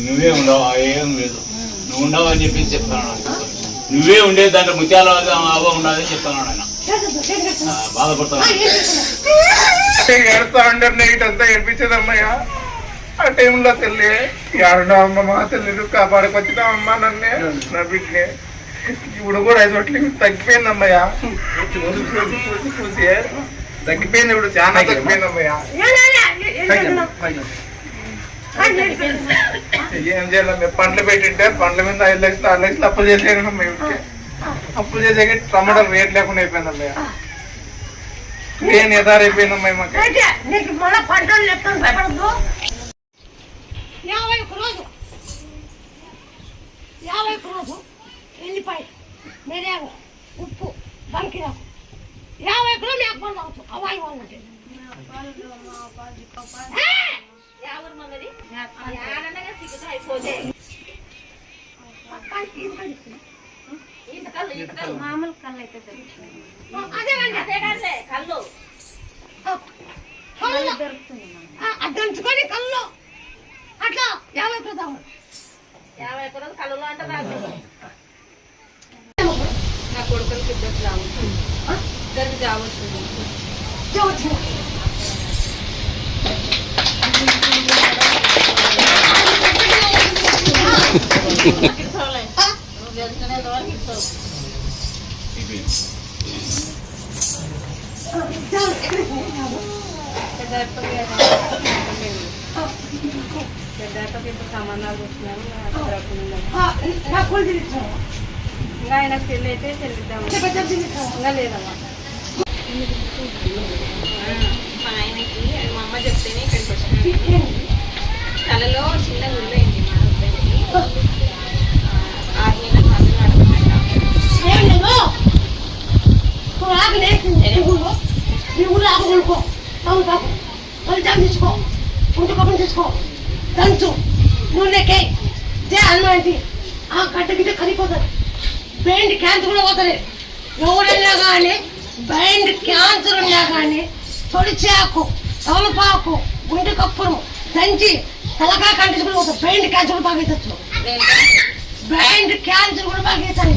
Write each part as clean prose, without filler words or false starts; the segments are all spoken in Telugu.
నువ్వే ఉండవు, ఏం లేదు. నువ్వు ఉండవు అని చెప్పేసి చెప్తాను. నువ్వే ఉండేది దాంట్లో ముత్యాల అవ్వ ఉండదని చెప్తాను. ఆయన బాధపడతాను. ఏడుస్తా ఉంటారు. నైట్ అంతా ఏడిపించేదమ్మయ్యా. ఆ టైంలో తెల్లి ఏడో అమ్మ మా తల్లి కాపాడుకొచ్చినా అమ్మ నన్నే నా బిడ్డనే. ఇప్పుడు కూడా 5 రొట్లు తగ్గిపోయిందమ్మయ్యా. చూసి తగ్గిపోయింది. ఇప్పుడు చాలా తగ్గిపోయిందమ్మయ్యా. ఏం చేయాలి? పండ్లు పెట్టింటే పండ్ల మీద 5 లక్షలు 6 లక్షలు అప్పులు చేసేయమ్మా. అప్పులు చేసే టమాటా రేట్ లేకుండా అయిపోయిందమ్మయ్యా. నేను ఎదారైపోయిందమ్మా. మాకు 50 రోజు ఎల్లిపాయ మిరియాలు ఉప్పు బంకిరా 50 కిలో మేక పాలు తాగుతాం. అవాయి వాళ్ళంటే మామూలు కళ్ళు అయితే కళ్ళు అడ్డంచుకొని కళ్ళు అట్లా 50 కిలో తాగు. 50 కిలోలు కళ్ళులో అంటే నా కొడుకులకి ఇద్దరు జాబ్ వస్తుంది. ఇద్దరికి జాబ్ వస్తుంది. పెద్దకి ఇప్పుడు సంబంధాలు వస్తున్నాను. ఇంకా ఆయనకు పెళ్ళి అయితే చెల్లిద్దాము. ఇంకా లేదమ్మా. మా ఆయనకి మా అమ్మ చెప్తేనే ఇక్కడికి వచ్చినాను. తలలో చిన్న గుళ్ళైంది మా హస్బెండ్కి. 6 నెలలు తీసుకో దంచు నూనెకే అన్నమాట. ఆ గడ్డ గిడ్డ కరిగిపోతుంది. బ్రెయిన్ క్యాన్సర్ కూడా పోతుంది. ఎవరైనా కానీ బ్రెయిన్ క్యాన్సర్ ఉన్నా కానీ తొలిచాకు తొలపాకు గుండె కప్పును దంచి తలకాయ కంటించుకుని పోతుంది. బ్రెయిన్ క్యాన్సర్ బాగా అవుతుంది. బ్రెయిన్ క్యాన్సర్ కూడా బాగా అవుతుంది.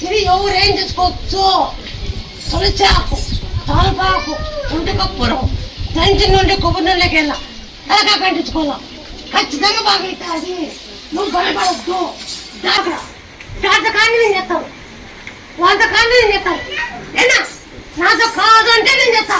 ఇది ఎవరేం చేసుకోవచ్చు? తొలిచాకు తలపాకు గుండె కప్పును దంచి నుండి కొబ్బరి నూనెకి వెళ్ళా తలకాయ కంటించుకోవాలా. ఖచ్చితంగా బాగా అవుతుంది. నువ్వు భయపడద్దు. జాతకాన్ని నేను చెప్తాను. వంతకాన్ని నేను చెప్తాను. ఏనా నాతో కాదు అంటే నేను చెప్తా.